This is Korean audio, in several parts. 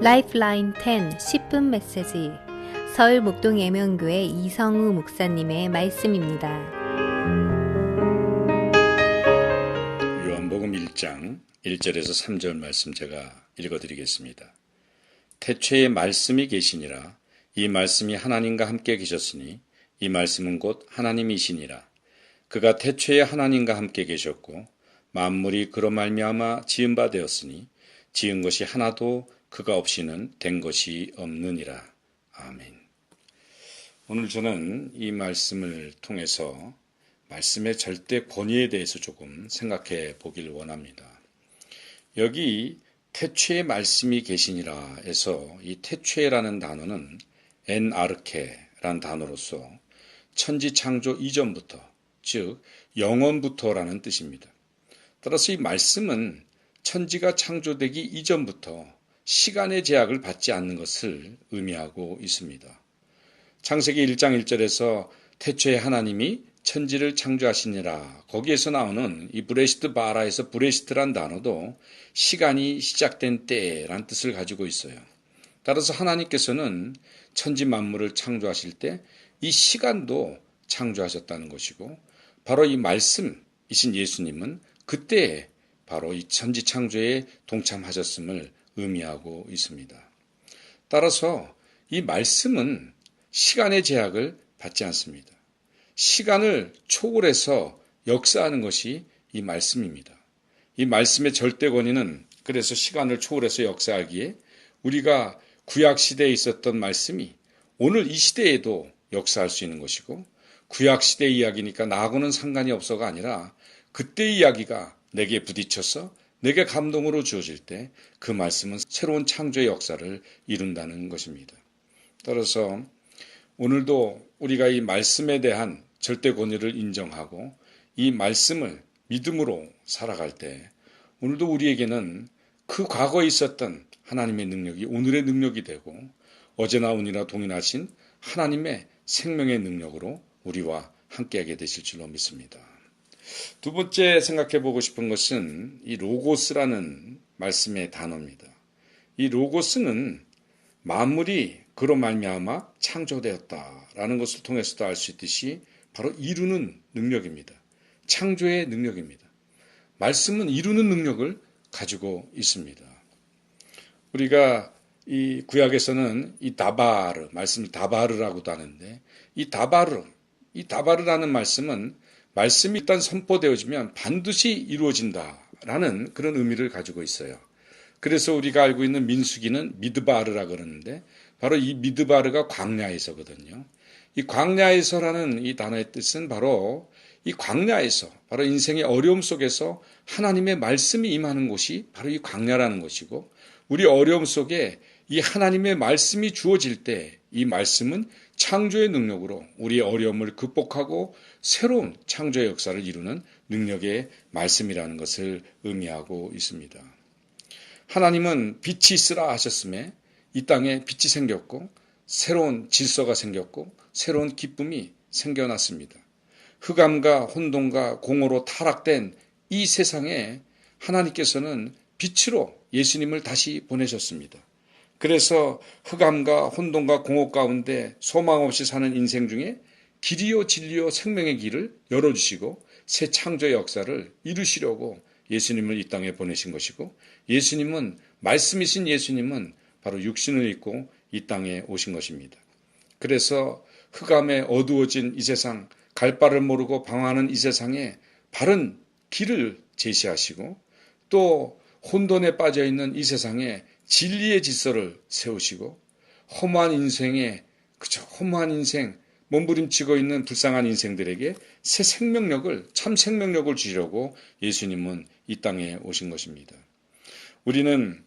라이프라인 10 10분 메시지 서울 목동 예명교회 이성우 목사님의 말씀입니다. 요한복음 1장 1절에서 3절 말씀 제가 읽어드리겠습니다. 태초에 말씀이 계시니라. 이 말씀이 하나님과 함께 계셨으니 이 말씀은 곧 하나님이시니라. 그가 태초에 하나님과 함께 계셨고 만물이 그로 말미암아 지은 바 되었으니 지은 것이 하나도 그가 없이는 된 것이 없느니라. 아멘. 오늘 저는 이 말씀을 통해서 말씀의 절대 권위에 대해서 조금 생각해 보길 원합니다. 여기 태초에 말씀이 계시니라 해서 이 태초에라는 단어는 엔아르케라는 단어로서 천지 창조 이전부터, 즉 영원부터라는 뜻입니다. 따라서 이 말씀은 천지가 창조되기 이전부터 시간의 제약을 받지 않는 것을 의미하고 있습니다. 창세기 1장 1절에서 태초에 하나님이 천지를 창조하시니라, 거기에서 나오는 이 브레시트 바라에서 브레시트란 단어도 시간이 시작된 때란 뜻을 가지고 있어요. 따라서 하나님께서는 천지 만물을 창조하실 때 이 시간도 창조하셨다는 것이고, 바로 이 말씀이신 예수님은 그때 바로 이 천지 창조에 동참하셨음을 의미하고 있습니다. 따라서 이 말씀은 시간의 제약을 받지 않습니다. 시간을 초월해서 역사하는 것이 이 말씀입니다. 이 말씀의 절대 권위는 그래서 시간을 초월해서 역사하기에 우리가 구약시대에 있었던 말씀이 오늘 이 시대에도 역사할 수 있는 것이고, 구약시대 이야기니까 나하고는 상관이 없어가 아니라 그때 이야기가 내게 부딪혀서 내게 감동으로 주어질 때 그 말씀은 새로운 창조의 역사를 이룬다는 것입니다. 따라서 오늘도 우리가 이 말씀에 대한 절대 권위를 인정하고 이 말씀을 믿음으로 살아갈 때 오늘도 우리에게는 그 과거에 있었던 하나님의 능력이 오늘의 능력이 되고 어제나 오늘이나 동일하신 하나님의 생명의 능력으로 우리와 함께하게 되실 줄로 믿습니다. 두 번째 생각해 보고 싶은 것은 이 로고스라는 말씀의 단어입니다. 이 로고스는 만물이 그로 말미암아 창조되었다라는 것을 통해서도 알 수 있듯이 바로 이루는 능력입니다. 창조의 능력입니다. 말씀은 이루는 능력을 가지고 있습니다. 우리가 이 구약에서는 이 다바르, 말씀을 다바르라고도 하는데 이 다바르라는 말씀은 말씀이 일단 선포되어지면 반드시 이루어진다라는 그런 의미를 가지고 있어요. 그래서 우리가 알고 있는 민수기는 미드바르라 그러는데 바로 이 미드바르가 광야에서거든요. 이 광야에서라는 이 단어의 뜻은 바로 이 광야에서, 바로 인생의 어려움 속에서 하나님의 말씀이 임하는 곳이 바로 이 광야라는 것이고, 우리 어려움 속에 이 하나님의 말씀이 주어질 때 이 말씀은 창조의 능력으로 우리의 어려움을 극복하고 새로운 창조의 역사를 이루는 능력의 말씀이라는 것을 의미하고 있습니다. 하나님은 빛이 있으라 하셨음에 이 땅에 빛이 생겼고 새로운 질서가 생겼고 새로운 기쁨이 생겨났습니다. 흑암과 혼돈과 공허로 타락된 이 세상에 하나님께서는 빛으로 예수님을 다시 보내셨습니다. 그래서 흑암과 혼돈과 공허 가운데 소망 없이 사는 인생 중에 길이요 진리요 생명의 길을 열어주시고 새 창조의 역사를 이루시려고 예수님을 이 땅에 보내신 것이고, 예수님은, 말씀이신 예수님은 바로 육신을 입고 이 땅에 오신 것입니다. 그래서 흑암에 어두워진 이 세상, 갈 바를 모르고 방황하는 이 세상에 바른 길을 제시하시고, 또 혼돈에 빠져있는 이 세상에 진리의 질서를 세우시고, 허무한 인생에, 허무한 인생, 몸부림치고 있는 불쌍한 인생들에게 새 생명력을, 참 생명력을 주시려고 예수님은 이 땅에 오신 것입니다. 우리는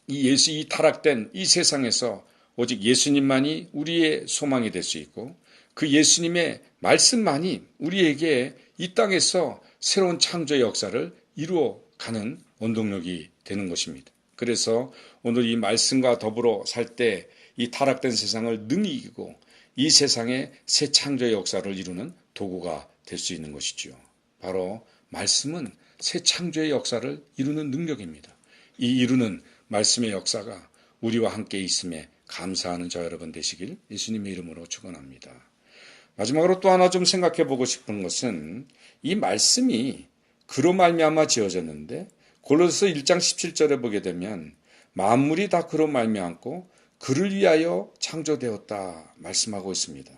이 타락된 이 세상에서 오직 예수님만이 우리의 소망이 될 수 있고, 그 예수님의 말씀만이 우리에게 이 땅에서 새로운 창조의 역사를 이루어가는 원동력이 되는 것입니다. 그래서 오늘 이 말씀과 더불어 살 때 이 타락된 세상을 능히 이기고 이 세상에 새 창조의 역사를 이루는 도구가 될 수 있는 것이죠. 바로 말씀은 새 창조의 역사를 이루는 능력입니다. 이 이루는 말씀의 역사가 우리와 함께 있음에 감사하는 저 여러분 되시길 예수님의 이름으로 축원합니다. 마지막으로 또 하나 좀 생각해 보고 싶은 것은 이 말씀이 그로 말미암아 지어졌는데 골로새 1장 17절에 보게 되면 만물이 다 그로 말미암고 그를 위하여 창조되었다 말씀하고 있습니다.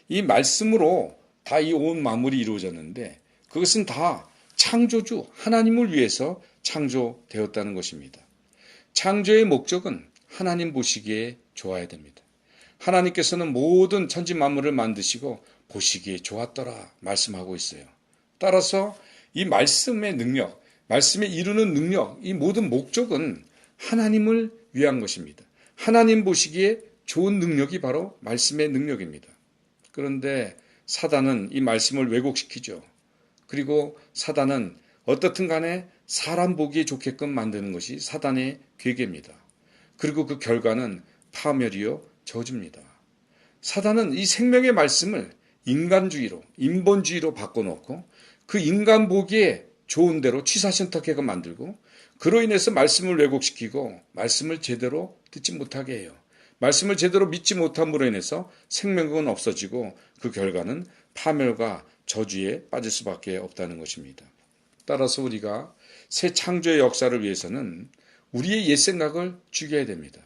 이 말씀으로 다 이 온 만물이 이루어졌는데 그것은 다 창조주 하나님을 위해서 창조되었다는 것입니다. 창조의 목적은 하나님 보시기에 좋아야 됩니다. 하나님께서는 모든 천지 만물을 만드시고 보시기에 좋았더라 말씀하고 있어요. 따라서 이 말씀의 능력, 말씀에 이루는 능력, 이 모든 목적은 하나님을 위한 것입니다. 하나님 보시기에 좋은 능력이 바로 말씀의 능력입니다. 그런데 사단은 이 말씀을 왜곡시키죠. 그리고 사단은 어떻든 간에 사람 보기에 좋게끔 만드는 것이 사단의 괴계입니다. 그리고 그 결과는 파멸이요 저주입니다. 사단은 이 생명의 말씀을 인간주의로, 인본주의로 바꿔놓고 그 인간 보기에 좋은 대로 취사신탁하게 만들고 그로 인해서 말씀을 왜곡시키고 말씀을 제대로 듣지 못하게 해요. 말씀을 제대로 믿지 못함으로 인해서 생명은 없어지고 그 결과는 파멸과 저주에 빠질 수밖에 없다는 것입니다. 따라서 우리가 새 창조의 역사를 위해서는 우리의 옛 생각을 죽여야 됩니다.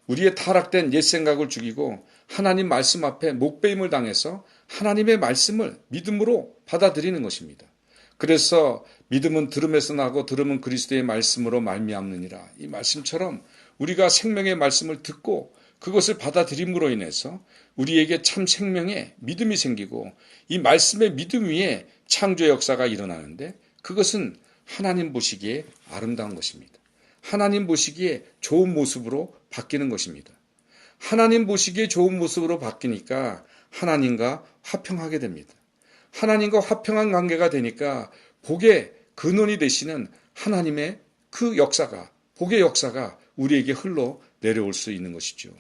우리의 타락된 옛 생각을 죽이고 하나님 말씀 앞에 목배임을 당해서 하나님의 말씀을 믿음으로 받아들이는 것입니다. 그래서 믿음은 들음에서 나고 들음은 그리스도의 말씀으로 말미암느니라. 이 말씀처럼 우리가 생명의 말씀을 듣고 그것을 받아들임으로 인해서 우리에게 참 생명의 믿음이 생기고 이 말씀의 믿음 위에 창조의 역사가 일어나는데 그것은 하나님 보시기에 아름다운 것입니다. 하나님 보시기에 좋은 모습으로 바뀌는 것입니다. 하나님 보시기에 좋은 모습으로 바뀌니까 하나님과 화평하게 됩니다. 하나님과 화평한 관계가 되니까 복의 근원이 되시는 하나님의 그 역사가, 복의 역사가 우리에게 흘러 내려올 수 있는 것이죠.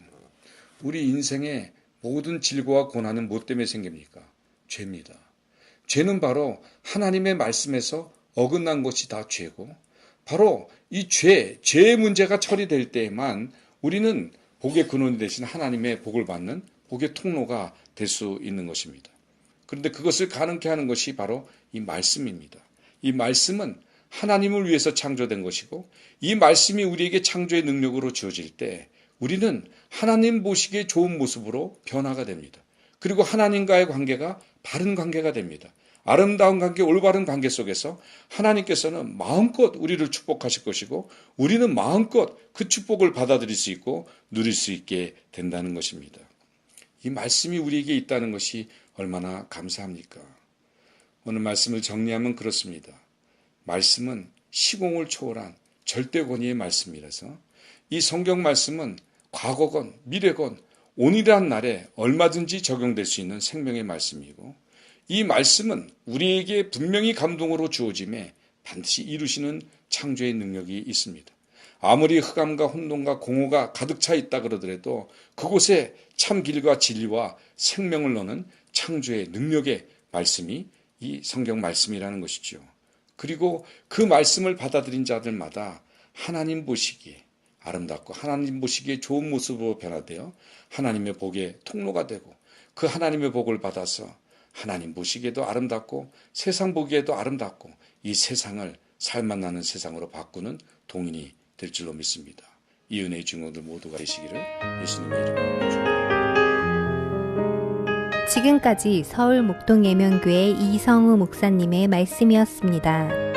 우리 인생의 모든 질고와 고난은 무엇 때문에 생깁니까? 죄입니다. 죄는 바로 하나님의 말씀에서 어긋난 것이 다 죄고 바로 이 죄의 문제가 처리될 때에만 우리는 복의 근원이 되신 하나님의 복을 받는 복의 통로가 될 수 있는 것입니다. 그런데 그것을 가능케 하는 것이 바로 이 말씀입니다. 이 말씀은 하나님을 위해서 창조된 것이고 이 말씀이 우리에게 창조의 능력으로 주어질 때 우리는 하나님 보시기에 좋은 모습으로 변화가 됩니다. 그리고 하나님과의 관계가 바른 관계가 됩니다. 아름다운 관계, 올바른 관계 속에서 하나님께서는 마음껏 우리를 축복하실 것이고 우리는 마음껏 그 축복을 받아들일 수 있고 누릴 수 있게 된다는 것입니다. 이 말씀이 우리에게 있다는 것이 얼마나 감사합니까? 오늘 말씀을 정리하면 그렇습니다. 말씀은 시공을 초월한 절대 권위의 말씀이라서 이 성경 말씀은 과거건 미래건 오늘이란 날에 얼마든지 적용될 수 있는 생명의 말씀이고 이 말씀은 우리에게 분명히 감동으로 주어짐에 반드시 이루시는 창조의 능력이 있습니다. 아무리 흑암과 혼돈과 공허가 가득 차 있다 그러더라도 그곳에 참 길과 진리와 생명을 넣는 창조의 능력의 말씀이 이 성경 말씀이라는 것이죠. 그리고 그 말씀을 받아들인 자들마다 하나님 보시기에 아름답고 하나님 보시기에 좋은 모습으로 변화되어 하나님의 복의 통로가 되고 그 하나님의 복을 받아서 하나님 보시기에도 아름답고 세상 보기에도 아름답고 이 세상을 살맛 나는 세상으로 바꾸는 동인이 될 줄로 믿습니다. 이 은혜의 증거들 모두가 되시기를 예수님의 이름으로 축원합니다. 지금까지 서울 목동 예명교회 이성우 목사님의 말씀이었습니다.